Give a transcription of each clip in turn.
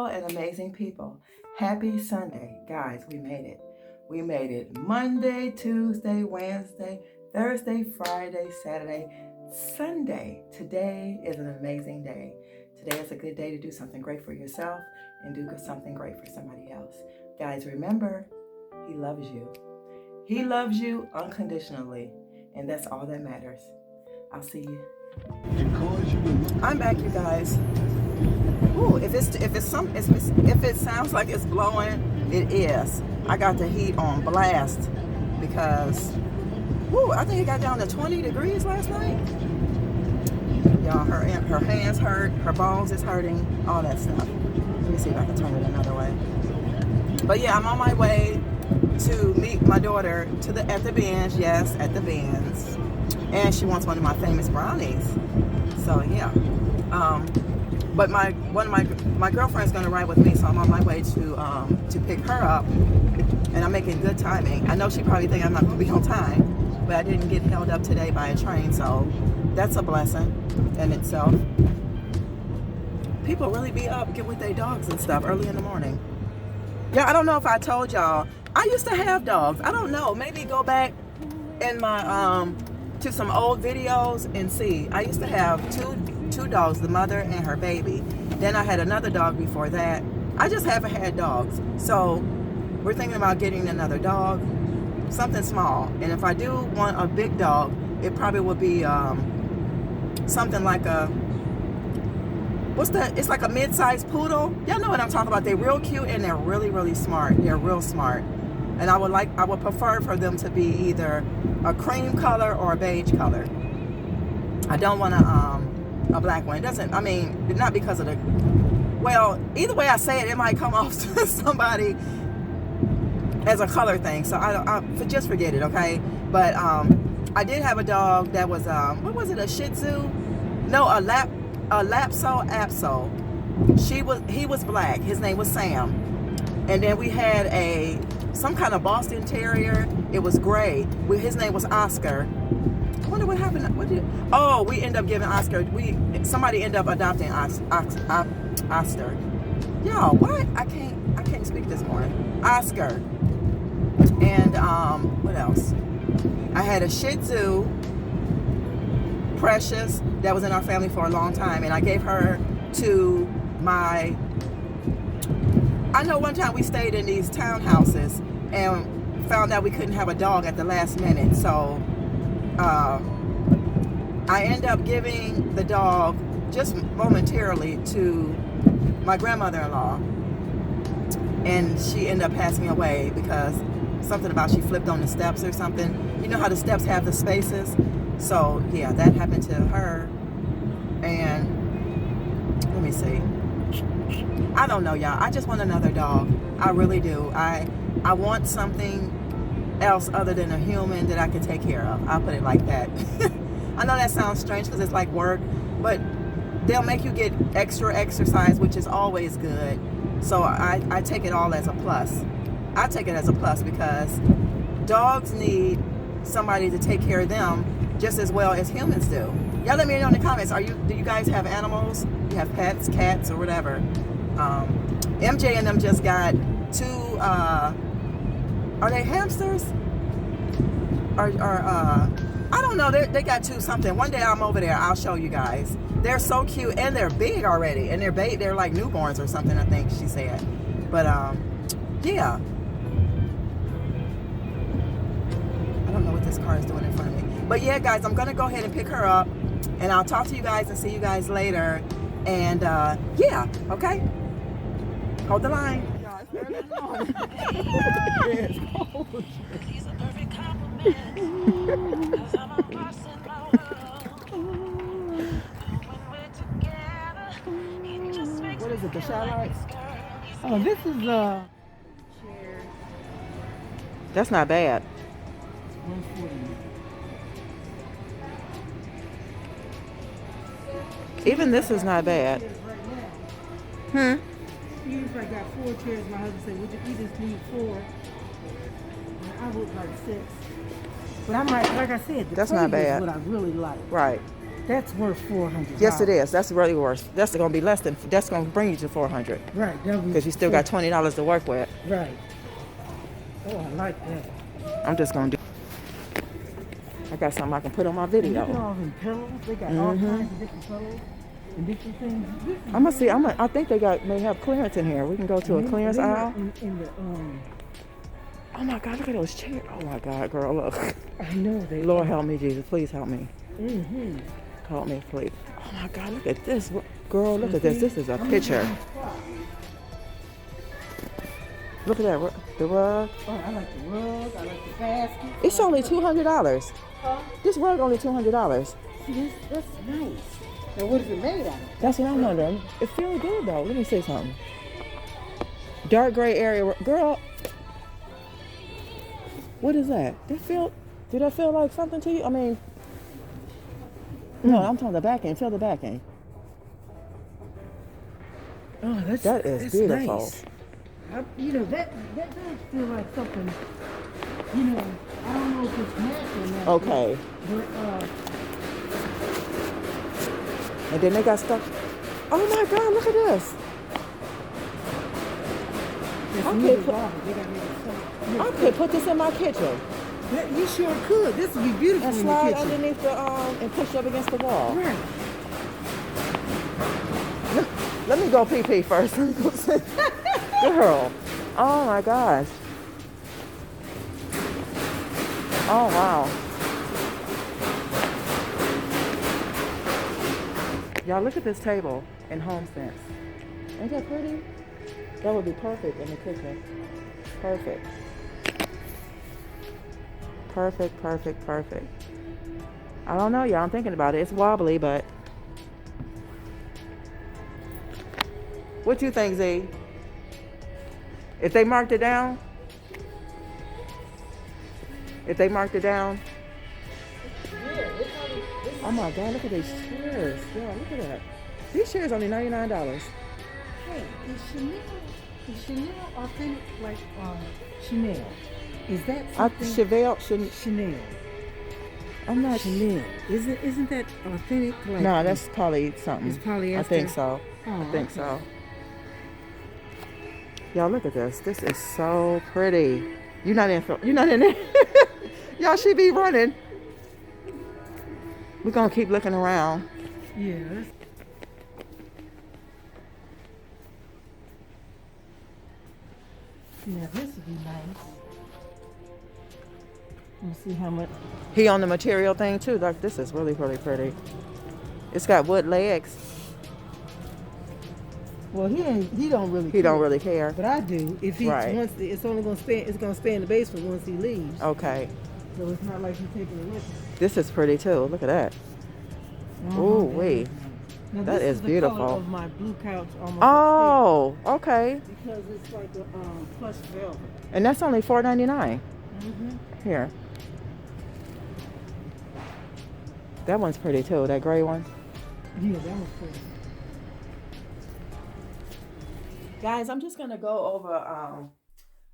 beautiful and amazing people. Happy Sunday. Guys, we made it. We made it Monday, Tuesday, Wednesday, Thursday, Friday, Saturday, Sunday. Today is an amazing day. Today is a good day to do something great for yourself and do something great for somebody else. Guys, remember, He loves you. He loves you unconditionally, and that's all that matters. I'll see you. I'm back, you guys. Ooh, if it sounds like it's blowing, it is. I got the heat on blast because, I think it got down to 20 degrees last night. Y'all, her hands hurt, her bones is hurting, all that stuff. Let me see if I can turn it another way. But yeah, I'm on my way to meet my daughter at the Ben's. Yes, at the Ben's. And she wants one of my famous brownies. So yeah. But my girlfriend's gonna ride with me, so I'm on my way to pick her up, and I'm making good timing. I know she probably think I'm not gonna be on time, but I didn't get held up today by a train, so that's a blessing in itself. People really be up, get with their dogs and stuff early in the morning. Yeah, I don't know if I told y'all, I used to have dogs. I don't know, maybe go back in my to some old videos and see. I used to have two dogs, the mother and her baby. Then I had another dog before that. I just haven't had dogs. So we're thinking about getting another dog, something small. And if I do want a big dog, it probably would be something like it's like a mid-sized poodle. Y'all know what I'm talking about. They're real cute and they're really, really smart. They're real smart. And I would prefer for them to be either a cream color or a beige color. I don't want a black one. It doesn't, I mean, not because of either way I say it, it might come off to somebody as a color thing. So just forget it, okay? But I did have a dog that was, what was it, a Shih Tzu? No, a Lapso Apso. He was black. His name was Sam. And then we had some kind of Boston Terrier. It was gray. His name was Oscar. I wonder what happened. We ended up giving Oscar. Somebody ended up adopting Oscar. Y'all, what? I can't speak this morning. Oscar. And what else? I had a Shih Tzu, Precious, that was in our family for a long time, and I gave her to my. I know one time we stayed in these townhouses and found out we couldn't have a dog at the last minute. So I ended up giving the dog just momentarily to my grandmother-in-law. And she ended up passing away because something about she flipped on the steps or something. You know how the steps have the spaces? So yeah, that happened to her. And let me see. I don't know, y'all. I just want another dog. I really do. I want something else other than a human that I can take care of. I'll put it like that. I know that sounds strange because it's like work, but they'll make you get extra exercise, which is always good. So I take it all as a plus. I take it as a plus because dogs need somebody to take care of them just as well as humans do. Y'all let me know in the comments. Do you guys have animals? You have pets, cats, or whatever? MJ and them just got 2 are they hamsters? Or I don't know, they got 2 something. One day I'm over there, I'll show you guys. They're so cute and they're big already, and they're like newborns or something, I think she said. But yeah. I don't know what this car is doing in front of me. But yeah, guys, I'm gonna go ahead and pick her up, and I'll talk to you guys and see you guys later. And yeah, okay? Hold the line. What is it, the Shallots? Oh, this is chair. That's not bad. 140. Even this is not bad. Even if I got 4 chairs, my husband said, we just need 4. And I would like 6. But I'm like I said, the that's not bad. Is what I really like. Right. That's worth $400. Yes, it is. That's really worth. That's going to be less than. That's going to bring you to 400. Right. Because you still got $20 to work with. Right. Oh, I like that. I'm just going to do. I got something I can put on my video. Look at all them pillows. They got all kinds of different pillows and different things. I'm gonna see. I think they may have clearance in here. We can go to a clearance aisle. In the, Oh my God! Look at those chairs. Oh my God, girl, look. I know they. Lord help me, Jesus. Please help me. Mm-hmm. Help me, please. Oh my God! Look at this, girl. Look at this. This is a picture. Look at that. The rug. Oh, I like the rug. I like the basket. It's only $200. Huh? This rug only $200. See, that's nice. Now, what is it made out of? That's what I'm wondering. It feels good though. Let me say something. Dark gray area, girl. What is that? Do that feel like something to you? I mean, no, I'm talking the back end. Feel the back end. Oh, That is beautiful. Nice. That does feel like something. I don't know if it's natural or not. Okay. But And then they got stuff. Oh my God! Look at this. I could put this in my kitchen. You sure could. This would be beautiful And in the slide kitchen. underneath the and push up against the wall. Right. Let me go pee first. Girl. Oh my gosh. Oh wow. Y'all look at this table in HomeSense. Ain't that pretty? That would be perfect in the kitchen. Perfect. Perfect, perfect, perfect. I don't know, y'all. I'm thinking about it. It's wobbly, but what you think, Z? If they marked it down? If they marked it down? Oh my God, look at these chairs. Yeah, look at that. These chairs only $99. Hey, is Chanel authentic like Chanel? Is that something? Chanel. I'm not Chanel. Isn't that authentic? Like, no, that's probably something. It's polyester? I think so. Oh, I think okay. so. Y'all look at this. This is so pretty. You're not in there. Y'all should be running. We're gonna keep looking around. Yeah. Yeah, this would be nice. Let's see how much. He on the material thing too. Like this is really, really pretty. It's got wood legs. Well, he don't really. He don't really care. But I do. If he Right. once it's only gonna stay. It's gonna stay in the basement once he leaves. Okay. So it's not like he's taking it with him. This is pretty too. Look at that. Ooh, wait. Now, That this is the beautiful. color of my blue couch almost. Oh, okay. Because it's like a plush velvet. And that's only $4.99. Mm-hmm. Here. That one's pretty too. That gray one. Yeah, that was pretty. Guys, I'm just gonna go over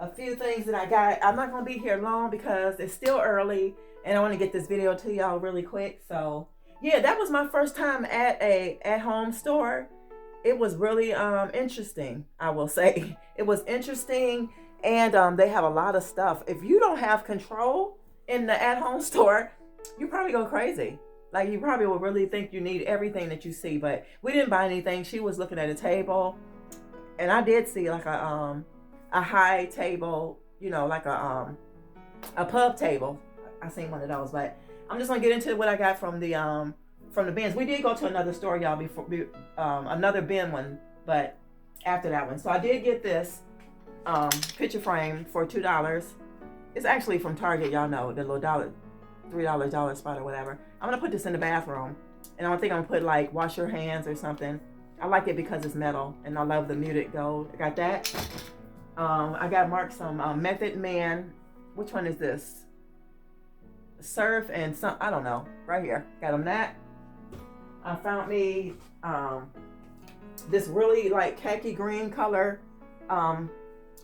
a few things that I got. I'm not gonna be here long because it's still early and I want to get this video to y'all really quick. So yeah, that was my first time at a at-home store. It was really interesting, I will say. It was interesting, and they have a lot of stuff. If you don't have control in the at-home store, you probably go crazy. Like you probably will really think you need everything that you see, but we didn't buy anything. She was looking at a table, and I did see like a high table, like a pub table. I seen one of those, but I'm just gonna get into what I got from the bins. We did go to another store, y'all, before another bin one, but after that one. So I did get this picture frame for $2. It's actually from Target, y'all know, the little $3 dollar spot or whatever. I'm gonna put this in the bathroom, and I think I'm gonna put like wash your hands or something. I like it because it's metal, and I love the muted gold. I got that. I got marked some Method Man. Which one is this? Surf and some, I don't know. Right here. Got them that. I found me this really like khaki green color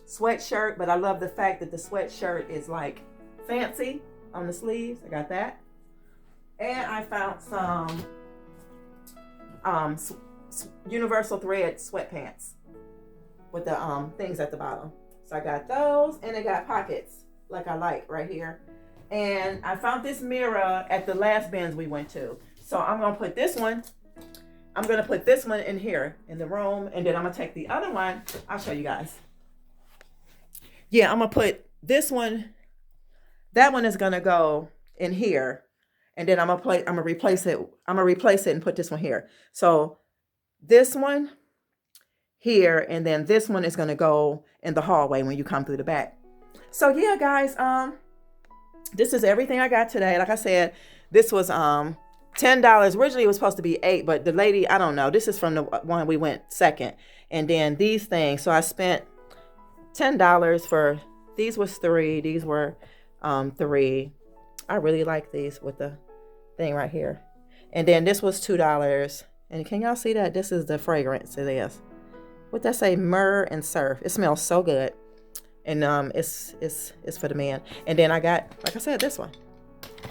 sweatshirt, but I love the fact that the sweatshirt is like fancy on the sleeves. I got that. And I found some universal thread sweatpants with the things at the bottom. So I got those, and they got pockets like I like right here. And I found this mirror at the last bins we went to. So I'm gonna put this one. I'm gonna put this one in here in the room, and then I'm gonna take the other one. I'll show you guys. Yeah, I'm gonna put this one. That one is gonna go in here, and then I'm gonna replace it. I'm gonna replace it and put this one here. So this one here, and then this one is gonna go in the hallway when you come through the back. So yeah, guys, this is everything I got today. Like I said, this was $10. Originally it was supposed to be $8, but the lady, I don't know. This is from the one we went second. And then these things. So I spent $10 for these was 3. These were 3. I really like these with the thing right here. And then this was $2. And can y'all see that? This is the fragrance it is. What that say? Myrrh and surf. It smells so good. And it's for the man. And then I got, like I said, this one.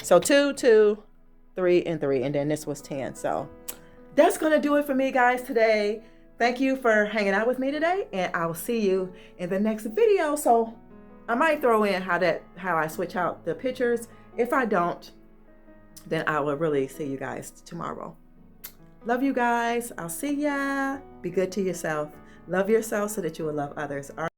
So 2, 2, 3, and 3. And then this was 10. So that's gonna do it for me, guys, today. Thank you for hanging out with me today, and I will see you in the next video. So I might throw in how I switch out the pictures. If I don't, then I will really see you guys tomorrow. Love you guys. I'll see ya. Be good to yourself. Love yourself so that you will love others.